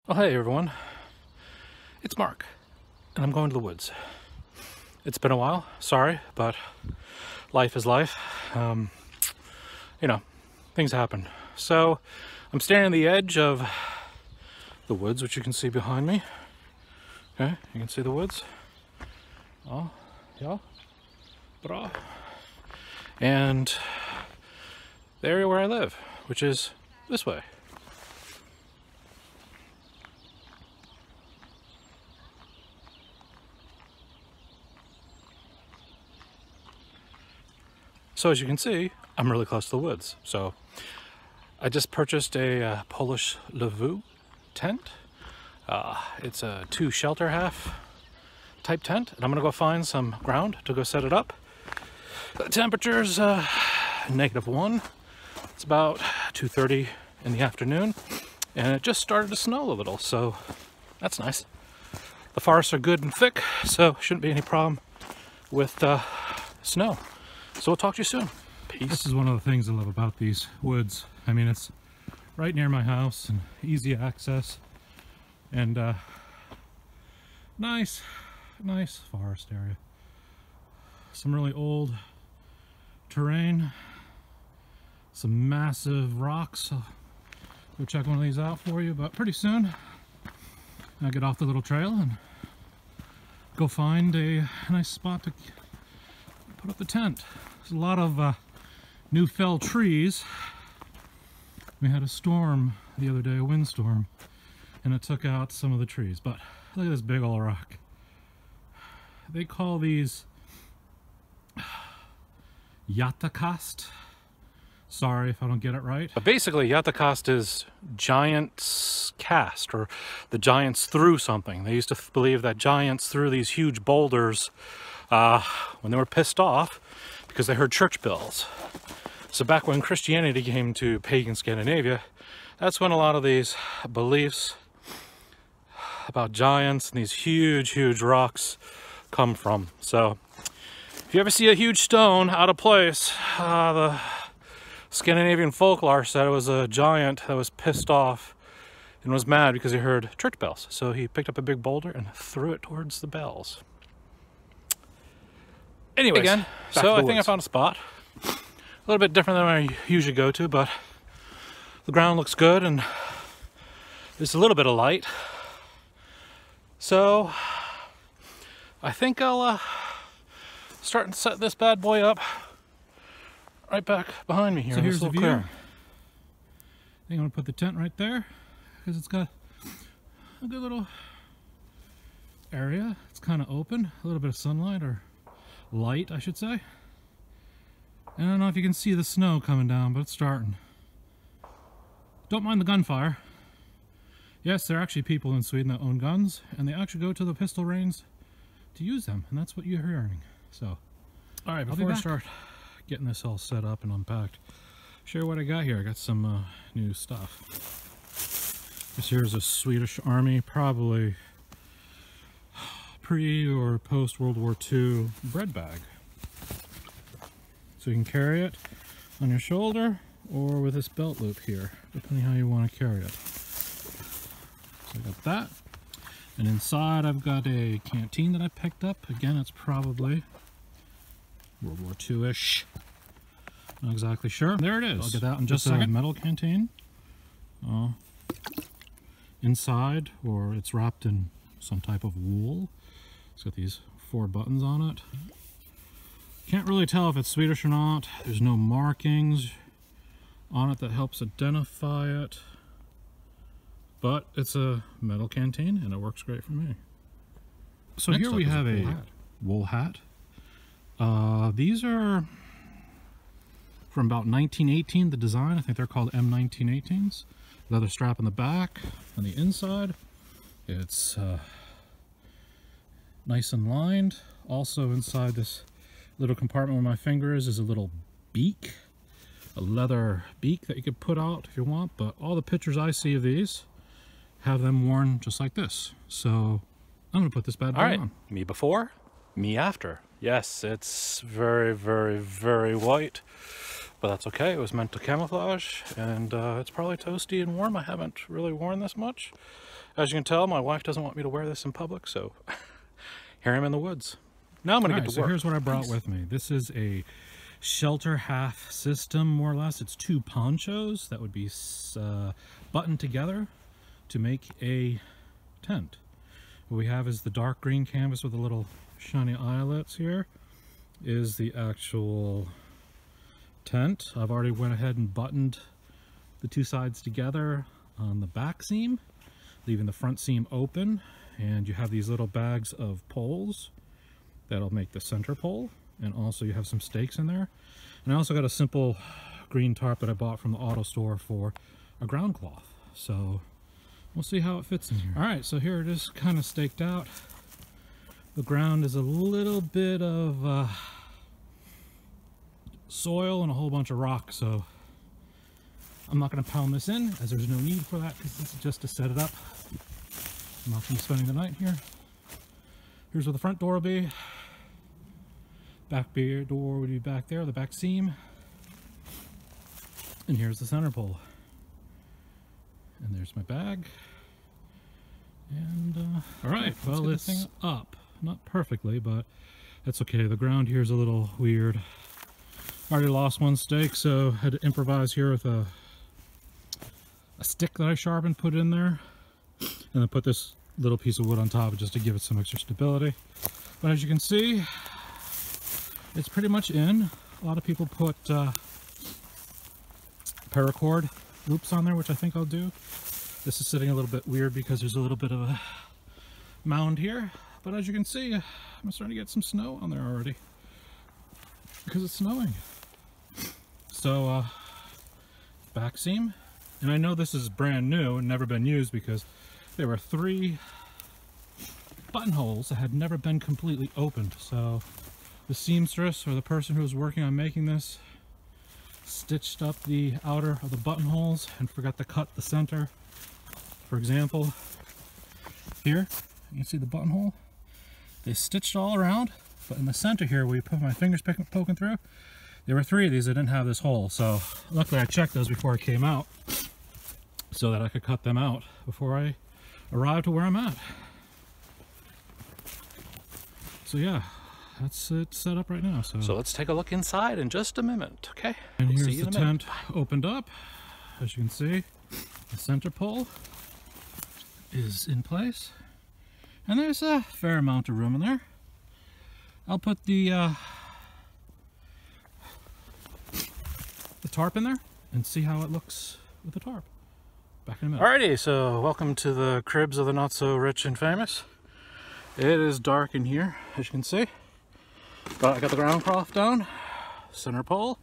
Oh, hey everyone, it's Mark, and I'm going to the woods. It's been a while, sorry, but life is life. You know, things happen. So, I'm standing on the edge of the woods, which you can see behind me. Okay, you can see the woods. Oh, yeah, bra. And the area where I live, which is this way. So as you can see, I'm really close to the woods. So I just purchased a Polish Lavvu tent. It's a 2 shelter half type tent, and I'm gonna go find some ground to go set it up. The temperature's -1. It's about 2:30 in the afternoon, and it just started to snow a little, so that's nice. The forests are good and thick, so shouldn't be any problem with snow. So we'll talk to you soon. Peace. This is one of the things I love about these woods. I mean, it's right near my house and easy access, and nice forest area. Some really old terrain, some massive rocks. I'll go check one of these out for you, but pretty soon I'll get off the little trail and go find a nice spot to put up the tent. There's a lot of new felled trees. We had a storm the other day, a windstorm, and it took out some of the trees. But look at this big old rock. They call these yatakast. Sorry if I don't get it right. But basically, yatakast is giant's cast, or the giants threw something. They used to believe that giants threw these huge boulders when they were pissed off because they heard church bells. So back when Christianity came to pagan Scandinavia, that's when a lot of these beliefs about giants and these huge rocks come from. So if you ever see a huge stone out of place, the Scandinavian folklore said it was a giant that was pissed off and was mad because he heard church bells. So he picked up a big boulder and threw it towards the bells. Anyways, again, so I think I found a spot. A little bit different than I usually go to, but the ground looks good and there's a little bit of light. So I think I'll start and set this bad boy up right back behind me here. So here's the view. Clearing. I think I'm gonna put the tent right there because it's got a good little area. It's kind of open, a little bit of sunlight, or light, I should say. And I don't know if you can see the snow coming down, but it's starting. Don't mind the gunfire. Yes, there are actually people in Sweden that own guns, and they actually go to the pistol range to use them, and that's what you're hearing. So, all right, before I start getting this all set up and unpacked, share what I got here. I got some new stuff. This here is a Swedish Army, probably pre or post World War II bread bag. So you can carry it on your shoulder or with this belt loop here, depending how you want to carry it. So I got that. And inside I've got a canteen that I picked up. Again, it's probably World War II-ish. Not exactly sure. There it is. I'll get that in just a second. Metal canteen. Inside, or it's wrapped in some type of wool. It's got these 4 buttons on it. Can't really tell if it's Swedish or not. There's no markings on it that helps identify it. But it's a metal canteen and it works great for me. So next here we have a wool hat. These are from about 1918, the design. I think they're called M1918s. Leather strap in the back. On the inside, it's nice and lined. Also inside this little compartment where my finger is a little beak, a leather beak that you could put out if you want, but all the pictures I see of these have them worn just like this. So I'm gonna put this bad boy on. Me before, me after. Yes, it's very white, but that's okay. It was meant to camouflage, and it's probably toasty and warm. I haven't really worn this much. As you can tell, my wife doesn't want me to wear this in public, so here I'm in the woods. Now I'm going to get to work. So here's what I brought with me. This is a shelter half system, more or less. It's 2 ponchos that would be buttoned together to make a tent. What we have is the dark green canvas with the little shiny eyelets here is the actual tent. I've already went ahead and buttoned the 2 sides together on the back seam, leaving the front seam open, and you have these little bags of poles that'll make the center pole, and also you have some stakes in there. And I also got a simple green tarp that I bought from the auto store for a ground cloth. So we'll see how it fits in here. All right, so here it is kind of staked out. The ground is a little bit of soil and a whole bunch of rock, so I'm not going to pound this in, as there's no need for that, because this is just to set it up. I'm not going to be spending the night here. Here's where the front door will be. Back door would be back there, the back seam. And here's the center pole. And there's my bag. And, all right, well, it's up. Not perfectly, but that's okay. The ground here is a little weird. I already lost 1 stake, so I had to improvise here with a stick that I sharpened, put in there, and then put this little piece of wood on top just to give it some extra stability. But as you can see, it's pretty much in. A lot of people put paracord loops on there, which I think I'll do. This is sitting a little bit weird because there's a little bit of a mound here, but as you can see, I'm starting to get some snow on there already because it's snowing. So back seam, and I know this is brand new and never been used because there were 3 buttonholes that had never been completely opened. So the seamstress, or the person who was working on making this, stitched up the outer of the buttonholes and forgot to cut the center. For example, here you can see the buttonhole. They stitched all around, but in the center here where you put my fingers poking through, there were 3 of these that didn't have this hole. So luckily I checked those before I came out so that I could cut them out before I arrived to where I'm at. So yeah, that's it set up right now. So let's take a look inside in just a minute, okay? And here's the tent opened up. As you can see, the center pole is in place, and there's a fair amount of room in there. I'll put the tarp in there and see how it looks with the tarp. Back in a minute. Alrighty, so welcome to the cribs of the not so rich and famous. It is dark in here, as you can see. But I got the ground cloth down, center pole,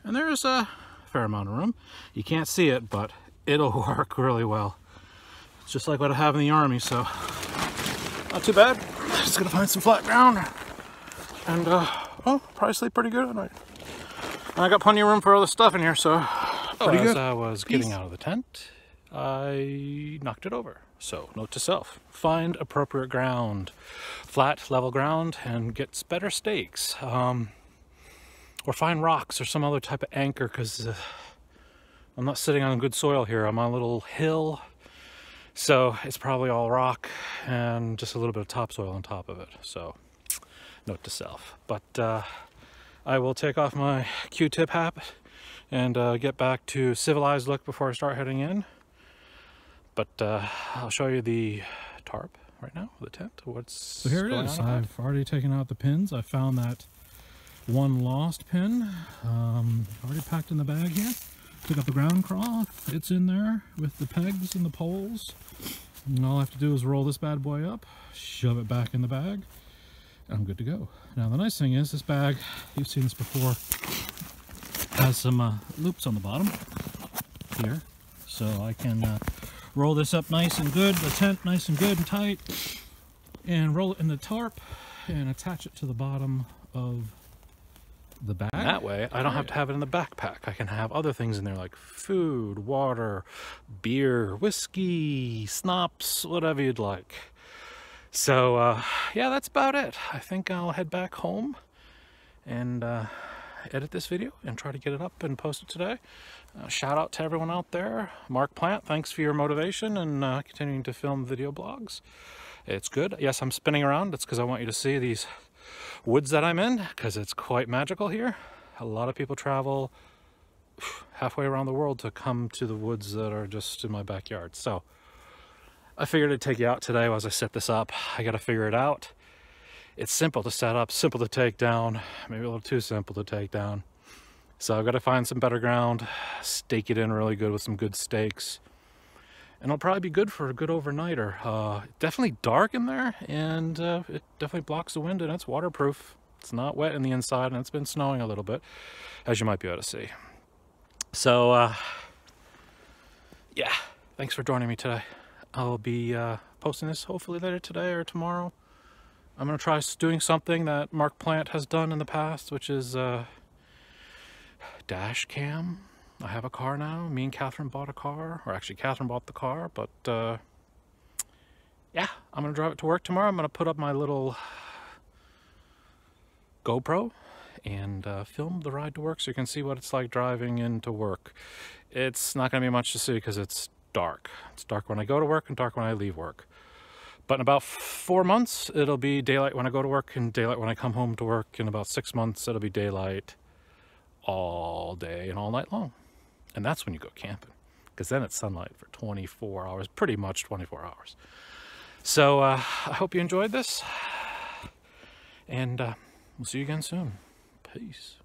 and there's a fair amount of room. You can't see it, but it'll work really well. It's just like what I have in the army, so not too bad. Just gonna find some flat ground, and oh, probably sleep pretty good at night. And I got plenty of room for other stuff in here, so pretty good. As I was getting out of the tent, I knocked it over. So, note to self, find appropriate ground, flat, level ground, and get better stakes. Or find rocks or some other type of anchor, because I'm not sitting on good soil here. I'm on a little hill, so it's probably all rock and just a little bit of topsoil on top of it. So, note to self. But I will take off my Q-tip hat and get back to civilized look before I start heading in. But I'll show you the tarp right now, the tent. So here it is. I've already taken out the pins. I found that 1 lost pin. Already packed in the bag here. Took out the ground cloth. It's in there with the pegs and the poles. And all I have to do is roll this bad boy up, shove it back in the bag, and I'm good to go. Now the nice thing is this bag, you've seen this before, has some loops on the bottom here. So I can roll this up nice and good, the tent nice and good and tight, and roll it in the tarp and attach it to the bottom of the bag. And that way I don't have to have it in the backpack. I can have other things in there like food, water, beer, whiskey, schnapps, whatever you'd like. So yeah, that's about it. I think I'll head back home and edit this video and try to get it up and post it today. Shout out to everyone out there. Mark Plant, thanks for your motivation and continuing to film video blogs. It's good. Yes, I'm spinning around. That's because I want you to see these woods that I'm in, because it's quite magical here. A lot of people travel halfway around the world to come to the woods that are just in my backyard. So I figured I'd take you out today as I set this up. I got to figure it out. It's simple to set up, simple to take down, maybe a little too simple to take down. So I've got to find some better ground, stake it in really good with some good stakes. And it'll probably be good for a good overnighter. Definitely dark in there, and it definitely blocks the wind, and it's waterproof. It's not wet in the inside, and it's been snowing a little bit, as you might be able to see. So, yeah, thanks for joining me today. I'll be posting this hopefully later today or tomorrow. I'm going to try doing something that Mark Plant has done in the past, which is dash cam. I have a car now. Me and Catherine bought a car, or actually Catherine bought the car, but yeah, I'm going to drive it to work tomorrow. I'm going to put up my little GoPro and film the ride to work so you can see what it's like driving into work. It's not going to be much to see because it's dark. It's dark when I go to work and dark when I leave work. But in about 4 months, it'll be daylight when I go to work and daylight when I come home to work. In about 6 months, it'll be daylight all day and all night long. And that's when you go camping, because then it's sunlight for 24 hours, pretty much 24 hours. So I hope you enjoyed this, and we'll see you again soon. Peace.